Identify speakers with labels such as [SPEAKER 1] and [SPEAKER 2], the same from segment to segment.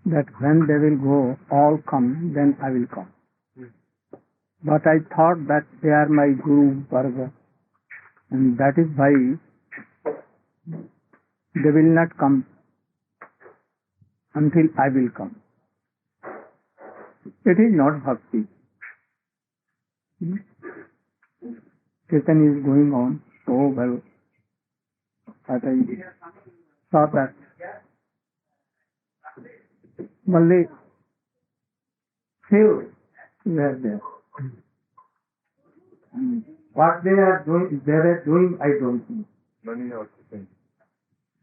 [SPEAKER 1] that when they will go, all come, then I will come. But I thought that they are my Guru Varga, and that is why they will not come until I will come. It is not bhakti. Kirtan is going on so well that I saw that only few were there. What they were doing, I don't know.
[SPEAKER 2] Many are cooking.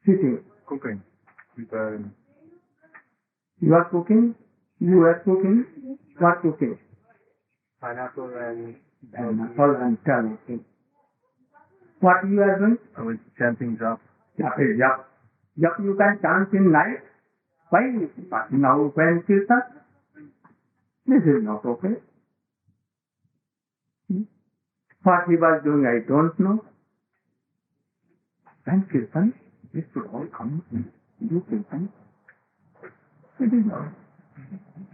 [SPEAKER 1] Sitting.
[SPEAKER 2] Cooking.
[SPEAKER 1] You are cooking? You are cooking? What cooking?
[SPEAKER 2] Pineapple and
[SPEAKER 1] Pineapple and carrot. What you are doing?
[SPEAKER 2] I was chanting jap.
[SPEAKER 1] Jap. Jap you can chant in night. Why now when kirtan? This is not okay. What he was doing, I don't know. When kirtan, this should all come in. You kirtan. It is not.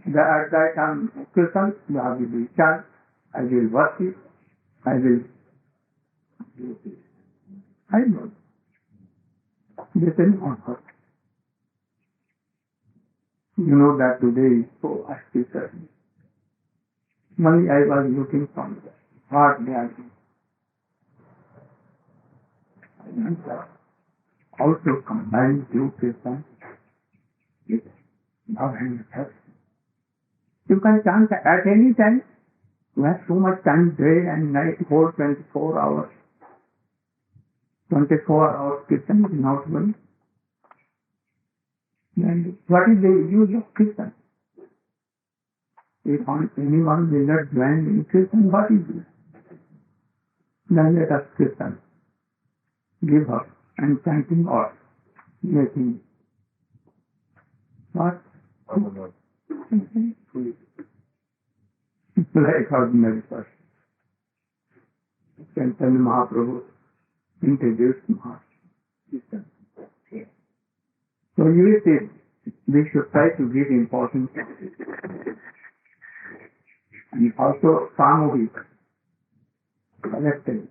[SPEAKER 1] At that time, kirtan, I will chant, I will worship, I will do this. I know. This is not hurt. You know that today is so auspicious. Only I was looking from what they are doing. And also combine two kirtan with love and health. You can chant at any time. You have so much time, day and night, whole 24 hours. 24 hours kirtan is not one. And what is the use of kirtan? If anyone will not join in kirtan, what is it? Then let us kirtan. Give up and chanting or making. What? Like ordinary person. Chaitanya Mahaprabhu introduced Mahaprabhu. So you see, we should try to give importance and also samohik, collective.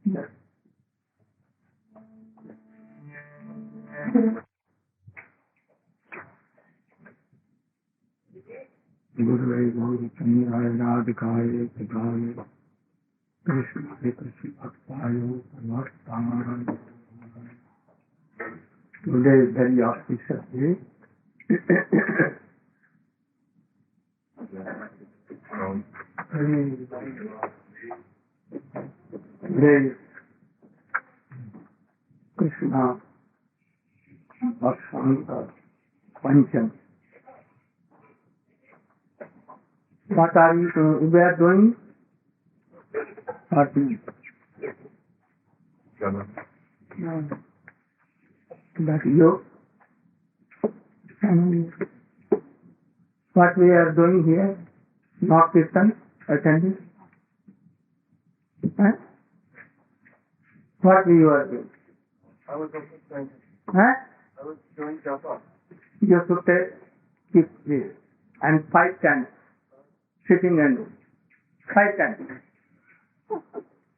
[SPEAKER 1] Yes. Guru Guru Chandra Radhikaya Kadaya Krishna Krishna Bhaktayo Bhaktayo. Today is very auspicious day. Today is Krishna Vasanta Pancami. What are we are doing? What is that you? What we are doing here? Not kirtan, attending. Huh? What you are doing?
[SPEAKER 2] I was also doing.
[SPEAKER 1] Huh?
[SPEAKER 2] I was doing japa.
[SPEAKER 1] You should keep this and 5 times sitting and 5 times.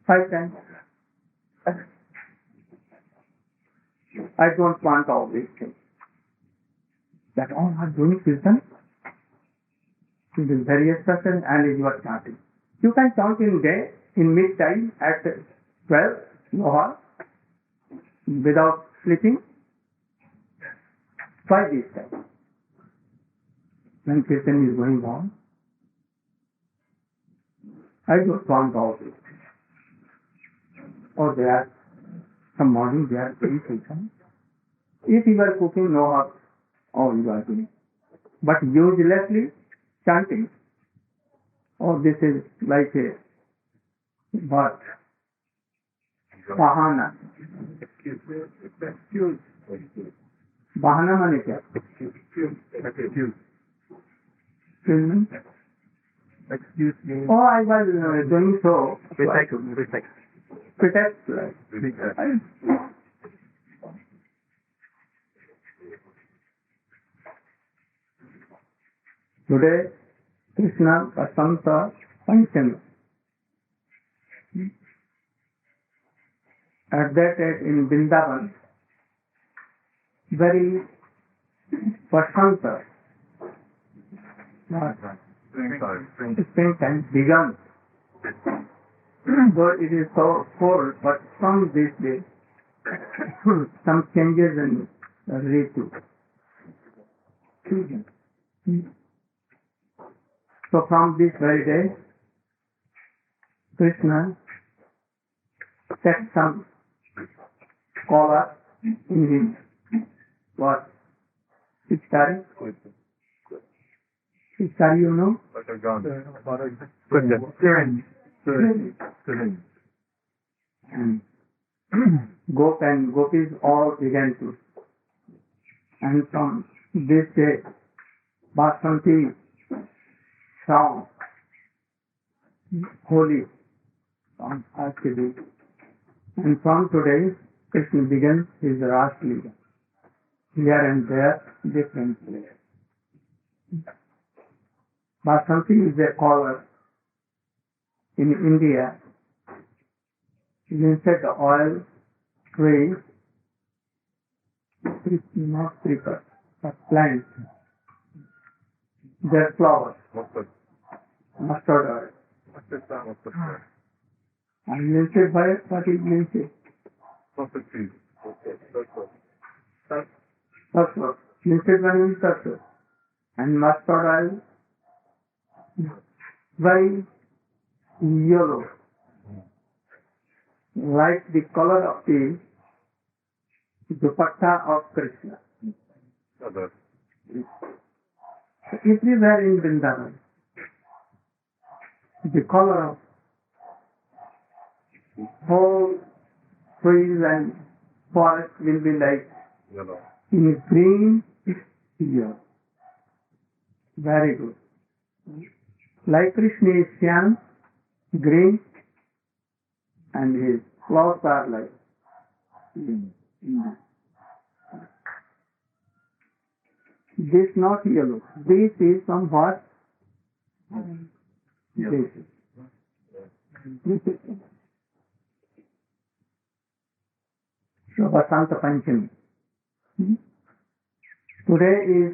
[SPEAKER 1] 5 times. I don't want all these things. That all are doing kirtan. It is very special and you are chanting. You can chant in day, in mid-time at 12, no without sleeping. Try this time. When kirtan is going on, I don't want all this. Or they are, some morning they are doing kirtan. If you are cooking, no harm, all you are doing. But uselessly chanting, this is like a what? Bahana.
[SPEAKER 2] Excuse.
[SPEAKER 1] Bahana mane kya?
[SPEAKER 2] Excuse me.
[SPEAKER 1] I was doing so. Pretext. Today, Krishna Vasanta Pancami. At that time in Vrindavan, very Vasanta, springtime began. Though it is so cold, but from this day, some changes in ritu. So from this very day, Krishna set some collar in his what? Pichari? Pichari, you know?
[SPEAKER 2] Like a gun.
[SPEAKER 1] Syringe. And Gop and Gopis all began to. And from this day, Vasanti song, holy songs are to do. And from today, Krishna begins his Ras Leela. Here and there, different places. Vasanti is a color in India. Insect oil, trees, not creepers, but plants. Their flowers, mustard oil. And linseed by what is linseed? Sarso. Linseed one is sarso. And mustard oil, very yellow, like the color of the dupatta of Krishna. Everywhere in Vrindavan, the color of whole trees and forest will be like in green here. Very good. Like Krishna is Shyam, green, and his flowers are like this not yellow. This is from what? This is. So Vasanta Pancami. Today is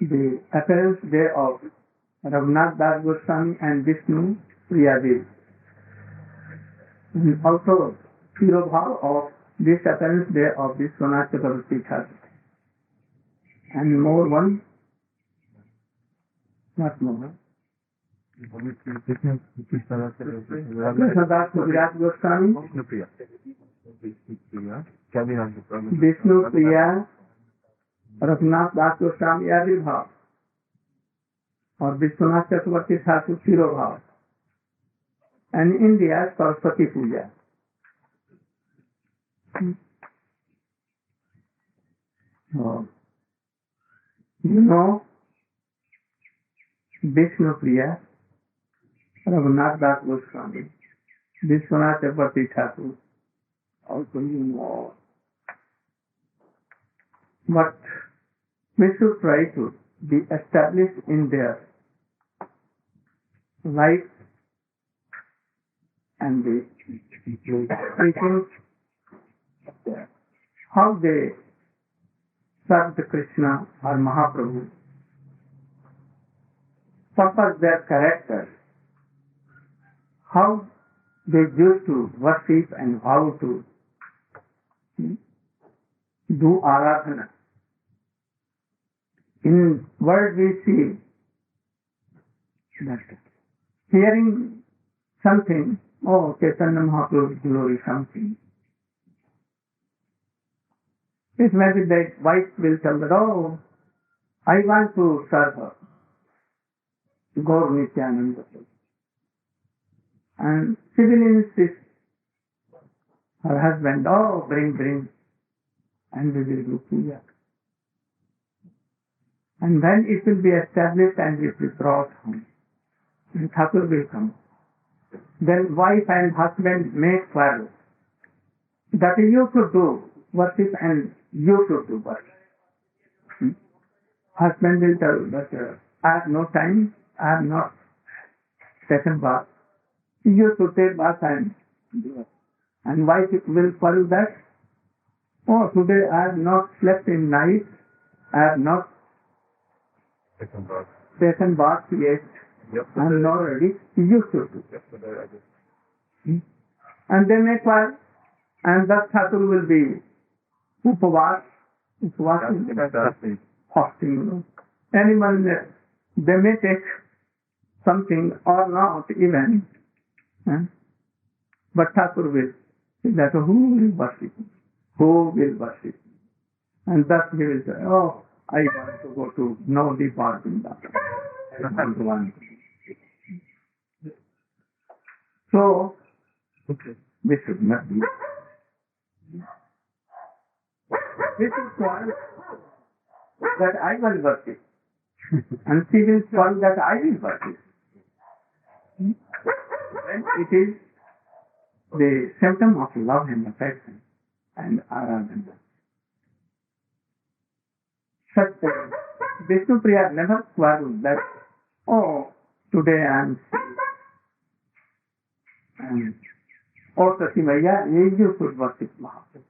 [SPEAKER 1] the appearance day of Raghunath Das Goswami and Vishnu Priyadev. And also Tirobhav of this appearance day of Vishwanath Chakravarti Thakur. And more one, not more. Krishnadas Kaviraj Goswami, Vishnu Priya, Raghunath Das Goswami Adibhav, और विश्वनाथ चक्रवर्ती Thakur शिरोभाव and India Saraswati Puja. You know Vishnu Priya, Raghunath Das Goswami, Vishwanath Chakravarti Thakur, also you know. But we should try to be established in their life and the teachings, how they served Krishna or Mahaprabhu, what was their character, how they used to worship and how to do aradhana. In world we see that hearing something, oh, Chaitanya Mahaprabhu's glory, something. It may be that wife will tell that, oh, I want to serve her, Gaur Nityananda. And she will insist, her husband, oh, bring, and we will do puja. And then it will be established and it will be brought home. And Thakur will come. Then wife and husband make quarrel. That you should do worship and you should do worship. Husband will tell that I have no time, I have not taken bath. You should take bath and wife will follow that. Oh, today I have not slept in night, I have not taken bath yet, I am not ready. You should do. And they may try, and that Thakur will be upavas is fasting. Anyone, they may take something or not even, but Thakur will say that who will worship? Who will worship? And thus he will say, oh, I want to go to Nodi Park in that. So, this should not be. This is called that I will worship. And she will call that I will worship. And it is the symptom of love and affection and aradhana. Such Vishnu Priya never quarreled that, oh, today I am sick. And or Sati Maya, you should worship Mahaprabhu.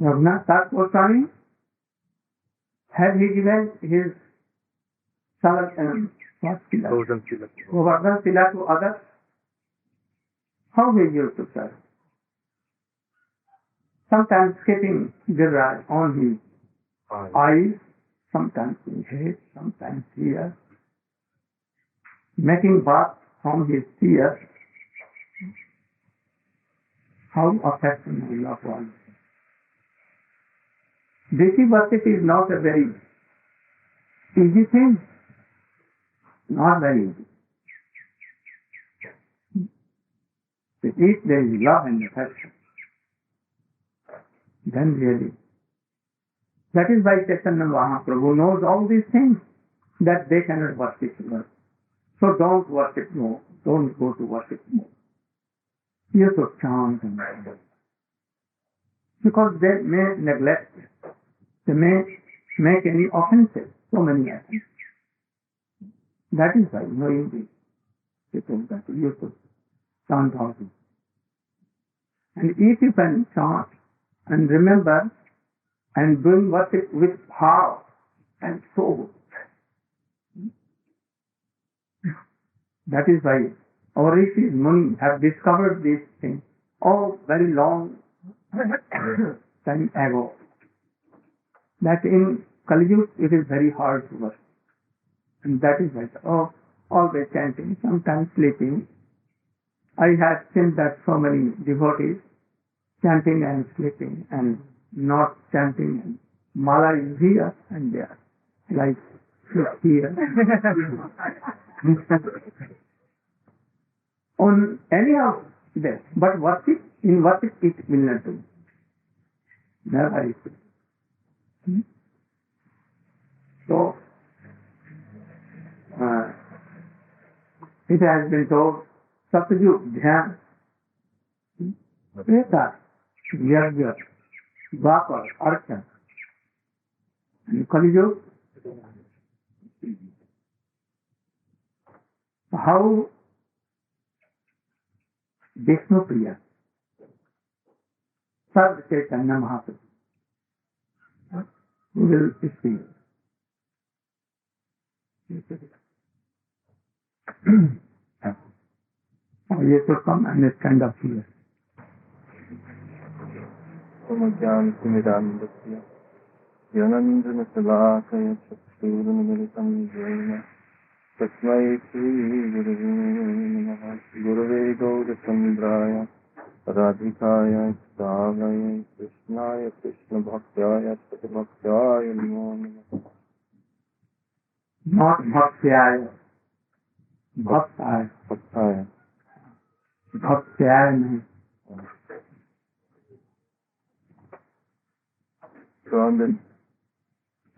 [SPEAKER 1] Raghunath Das Goswami, had he given his Govardhan Sila to others? How he used to serve? Sometimes skipping Giriraj on his eyes, sometimes in head, sometimes here, making bath from his tears. How affectionate love was. Desi worship is not a very easy thing. Not very easy. If there is love and affection, then really. That is why Chaitanya Mahaprabhu knows all these things, that they cannot worship God. So don't worship more. Don't go to worship more. You should chant and pray. Because they may neglect, they may make any offenses, so many offenses. That is why knowing this, people that you should chant all this. And if you can chant and remember and doing worship with heart and soul, that is why our rishis, Munis have discovered these things all very long time ago. That in Kali Yuga it is very hard to worship. And that is why, always chanting, sometimes sleeping. I have seen that so many devotees chanting and sleeping and not chanting. And mala is here and there, like here. On any of them, but worship, in worship it will not do. Never is it. So, it has been told, Satyug Dhyan, Veda, Yajna, Dvapar, Archa, and Kali Yuga. How Vishnu Priya served Chaitanya Mahaprabhu. We will see. You should come and stand up here.
[SPEAKER 2] तस्मै श्री गुरवे गौरचन्द्राय राधिकाय कृष्णाय कृष्णाय कृष्ण भक्त्याय सतभक्त्याय नमो नमः.
[SPEAKER 1] Not bhaktyaya, bhaktaya.
[SPEAKER 2] भक्ताय
[SPEAKER 1] Bhaktaya nahi.
[SPEAKER 2] So on this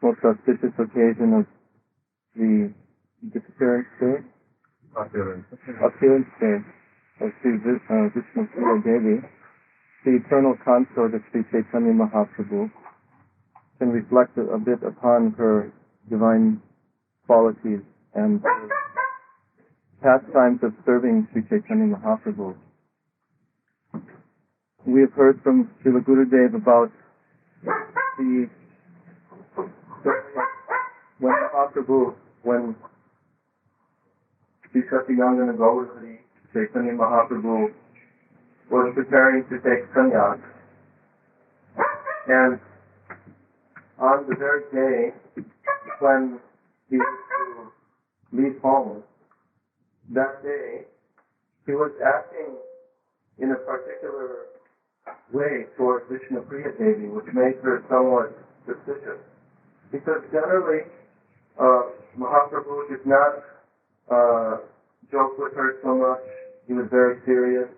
[SPEAKER 2] most auspicious occasion of the disappearance day, appearance day of Sri Vishnu Priya Devi, the eternal consort of Sri Chaitanya Mahaprabhu, can reflect a bit upon her divine qualities and her pastimes of serving Sri Chaitanya Mahaprabhu. We have heard from Srila Gurudev about the when Sri Satyananda Gaurahari, Chaitanya Mahaprabhu, was preparing to take sannyas. And on the very day when he was to leave home, that day he was acting in a particular way towards Vishnupriya Devi, which made her somewhat suspicious. Because generally, Mahaprabhu did not joke with her so much. He was very serious.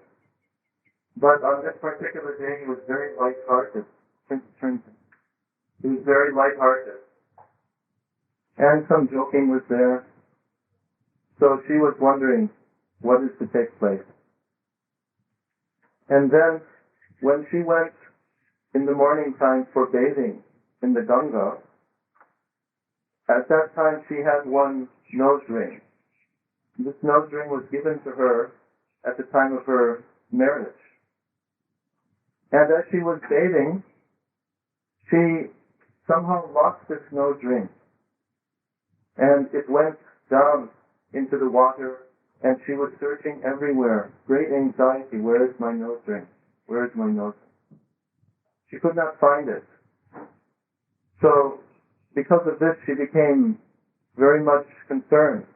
[SPEAKER 2] But on this particular day, he was very light-hearted. He was very light-hearted. And some joking was there. So she was wondering what is to take place. And then, when she went in the morning time for bathing in the Ganga, at that time she had one nose ring. This nose ring was given to her at the time of her marriage. And as she was bathing, she somehow lost this nose ring. And it went down into the water, and she was searching everywhere. Great anxiety, where is my nose ring? Where is my nose ring? She could not find it. So, because of this, she became very much concerned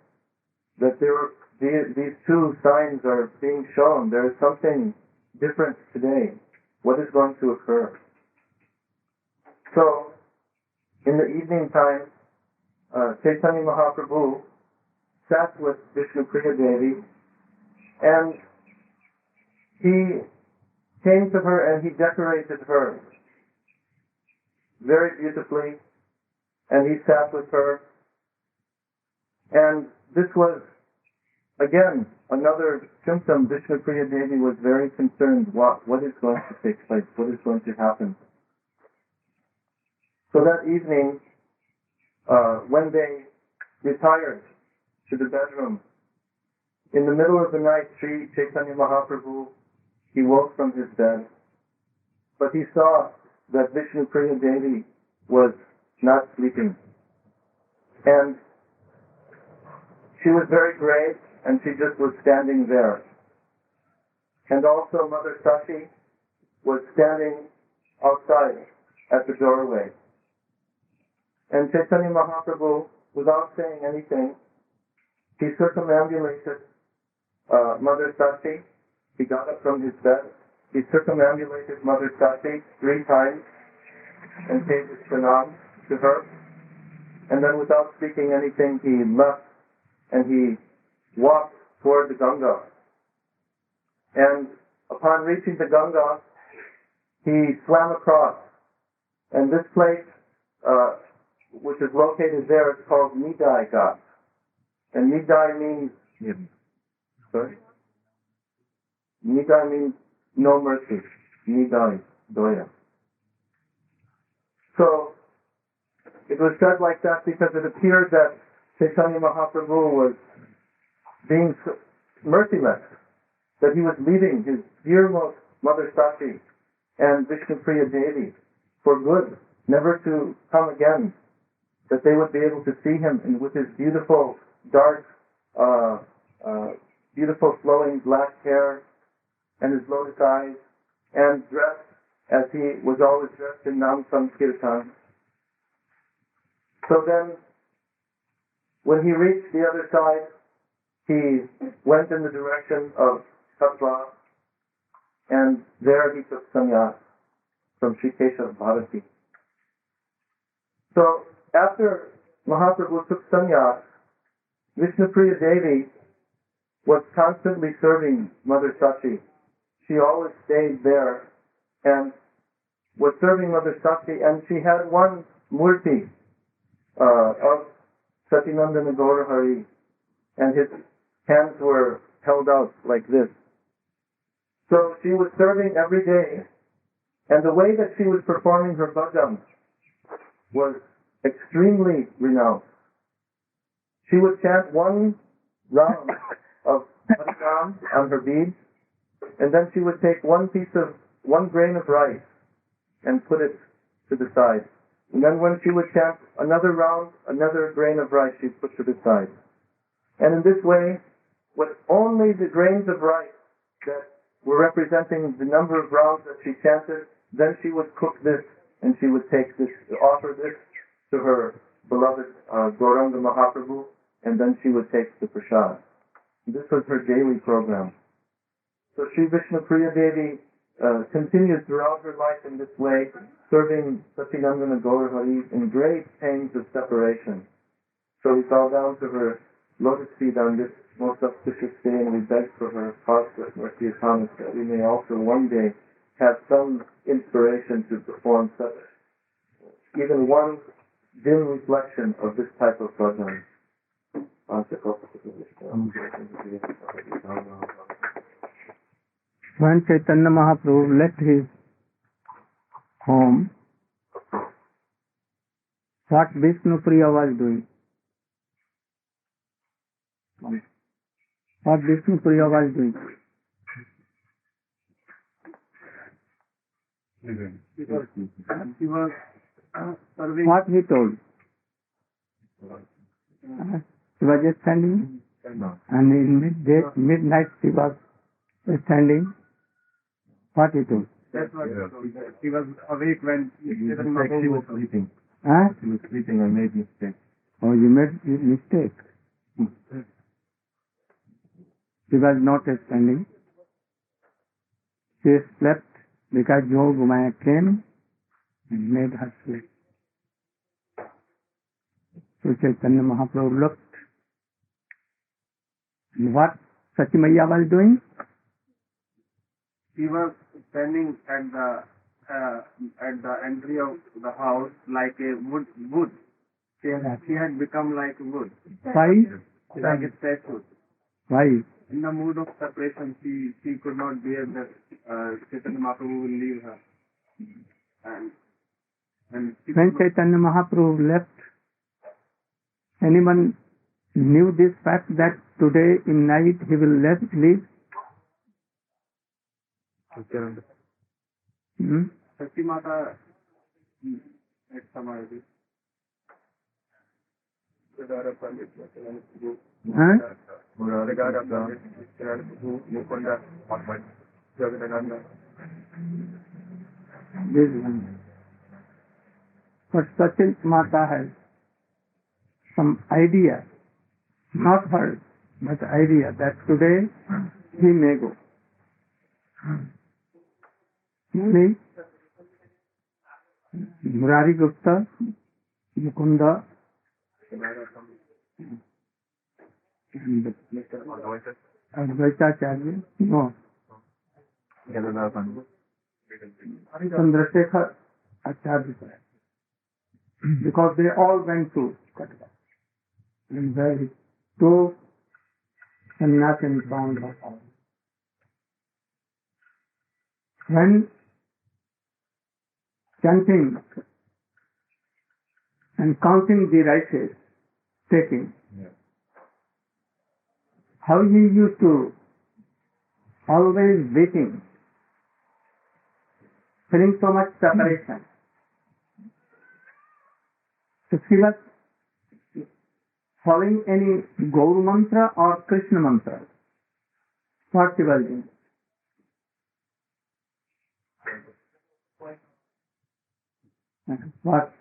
[SPEAKER 2] that these two signs are being shown. There is something different today. What is going to occur? So, in the evening time, Chaitanya Mahaprabhu sat with Vishnupriya Devi, and he came to her and he decorated her very beautifully, and he sat with her. And this was, again, another symptom. Vishnupriya Devi was very concerned. What is going to take place? What is going to happen? So that evening, when they retired to the bedroom, in the middle of the night, Sri Chaitanya Mahaprabhu, he woke from his bed, but he saw that Vishnupriya Devi was not sleeping. And she was very grave, and she just was standing there. And also Mother Sashi was standing outside at the doorway. And Chaitanya Mahaprabhu, without saying anything, he circumambulated Mother Sashi. He got up from his bed. He circumambulated Mother Sashi 3 times and paid his pranam to her. And then without speaking anything, he left and he walked toward the Ganga. And upon reaching the Ganga, he swam across. And this place, which is located there, is called Nidai Ghat. And Nidai means... Sorry? Nidai means no mercy. Nidai, Doya. So, it was said like that because it appeared that Chaitanya Mahaprabhu was being merciless, that he was leaving his dearmost Mother Sashi and Vishnupriya Devi for good, never to come again, that they would be able to see him and with his beautiful, dark, beautiful flowing black hair and his lotus eyes, and dressed as he was always dressed in Nam Sankirtan. So then, when he reached the other side, he went in the direction of Tattva, and there he took sannyas from Sri Keshav Bharati. So, after Mahaprabhu took sannyas, Vishnupriya Devi was constantly serving Mother Sachi. She always stayed there and was serving Mother Sachi, and she had one murti of Satinandana Gaurahari, and his hands were held out like this. So she was serving every day, and the way that she was performing her bhajan was extremely renounced. She would chant one round of Harinam on her beads, and then she would take one grain of rice and put it to the side. And then when she would chant another round, another grain of rice she'd put to the side. And in this way, with only the grains of rice that were representing the number of rounds that she chanted, then she would cook this and she would take this, offer this to her beloved Gauranga Mahaprabhu, and then she would take the prasad. This was her daily program. So Sri Vishnu Priya Devi continued throughout her life in this way, serving Satinandana Gaur Hari in great pains of separation. So we fell down to her lotus feet on this most auspicious day, and we begged for her causeless mercy upon us, that we may also one day have some inspiration to perform such, even one dim reflection of this type of bhajan.
[SPEAKER 1] When Chaitanya Mahaprabhu left his home, what Vishnu Priya was doing? What Vishnu Priya was doing?
[SPEAKER 3] He was serving.
[SPEAKER 1] What he told? He was just standing, and in midnight he was standing. What he told?
[SPEAKER 3] That's what he told. He was awake when
[SPEAKER 2] She was sleeping.
[SPEAKER 1] Huh?
[SPEAKER 2] She was sleeping. I made mistake.
[SPEAKER 1] Oh, you made a mistake. She was not standing. She slept because Yogumaya came and made her sleep. So Chaitanya Mahaprabhu looked. And what Sachimaya was doing?
[SPEAKER 3] he was standing at the entry of the house like a wood. She had become like wood.
[SPEAKER 1] Why?
[SPEAKER 3] Like a statue.
[SPEAKER 1] Why?
[SPEAKER 3] In the mood of separation, she could not bear that Chaitanya Mahaprabhu will leave her. And she
[SPEAKER 1] When Chaitanya Mahaprabhu left, anyone knew this fact that today in night he will leave?
[SPEAKER 3] Shakti Mata at Samadhi.
[SPEAKER 1] Huh? This one. But Sachin Mata has some idea, not heard, but idea that today he may go. Only Murari Gupta, Mukunda, and Advaitacharya, no, Chandrasekhar Acharya, because they all went to Katha. And very two sannyasins found her. When chanting and counting the rices, taking, how he used to always waiting, feeling so much separation. So she was following any Gaur mantra or Krishna mantra. What she was doing? What?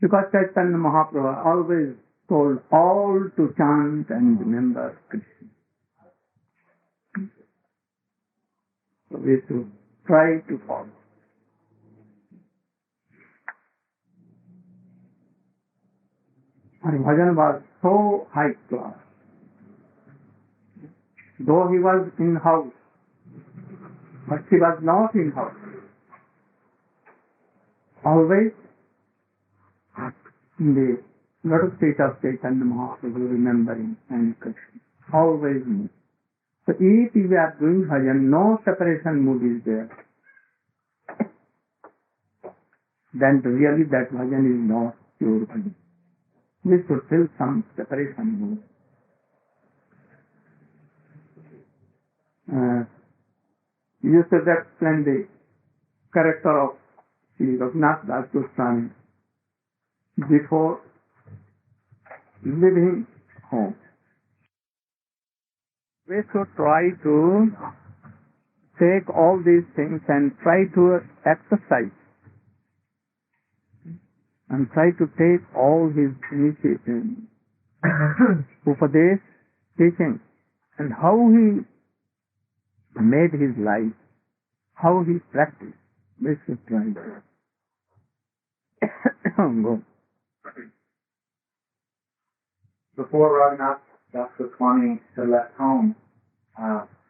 [SPEAKER 1] Because Chaitanya Mahaprabhu always told all to chant and remember Krishna. So we should try to follow. Our bhajan was so high class. Though he was in house, but he was not in house. Always in the lotus feet of Chaitanya Mahaprabhu, remembering and Krishna. Always me. So if we are doing bhajan, no separation mood is there. then really that bhajan is not pure bhajan. We should feel some separation. You should explain the character of Sri Raghunath Das Goswami before leaving home. We should try to take all these things and try to exercise and try to take all his initiation, upadesh, teaching, and how he made his life, how he practiced. We should try to go.
[SPEAKER 2] Before Raghunath Das Goswami had left home,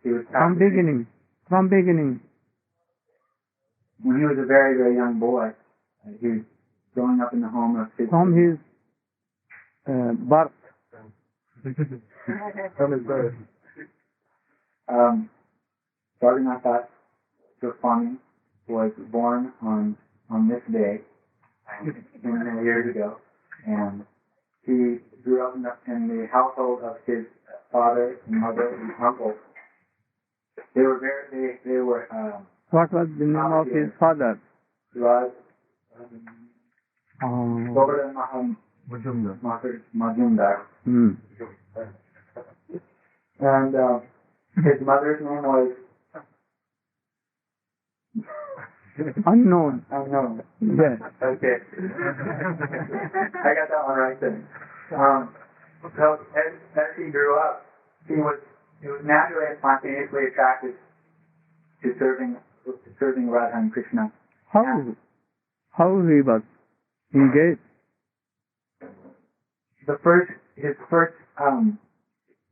[SPEAKER 2] he was
[SPEAKER 1] From beginning. When
[SPEAKER 2] he was a very, very young boy, he was growing up in the home of his...
[SPEAKER 1] From his birth.
[SPEAKER 2] From his birth. Raghunath Das Goswami was born on this day, many years ago, and he grew up in the household of his father and mother and uncle. They were
[SPEAKER 1] What was the name of his father?
[SPEAKER 2] Govardhan Majumdar. And his mother's name was
[SPEAKER 1] Unknown. Yes.
[SPEAKER 2] Okay. I got that one right then. So as he grew up, he was naturally and spontaneously attracted to serving Radha and Krishna.
[SPEAKER 1] How he was engaged?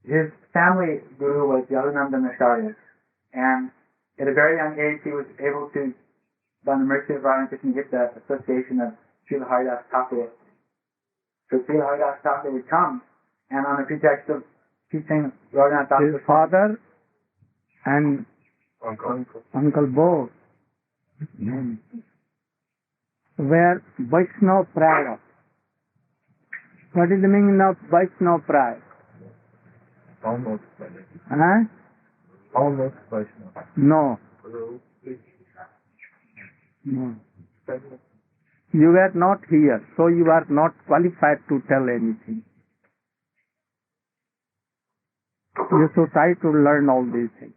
[SPEAKER 2] His family guru was Yadunandan Acharya, and at a very young age he was able to, by the mercy of Radha and Krishna, get the association of Srila Haridas Thakur. So Srila Haridas Thakur would come, and on the pretext of teaching Raghunath Das
[SPEAKER 1] his father and uncle both were Vaishnava Praya. What is the meaning of Vaishnava Praya?
[SPEAKER 3] Almost.
[SPEAKER 1] Huh?
[SPEAKER 3] Almost Vaishnava.
[SPEAKER 1] No. You were not here, so you are not qualified to tell anything. You should try to learn all these things.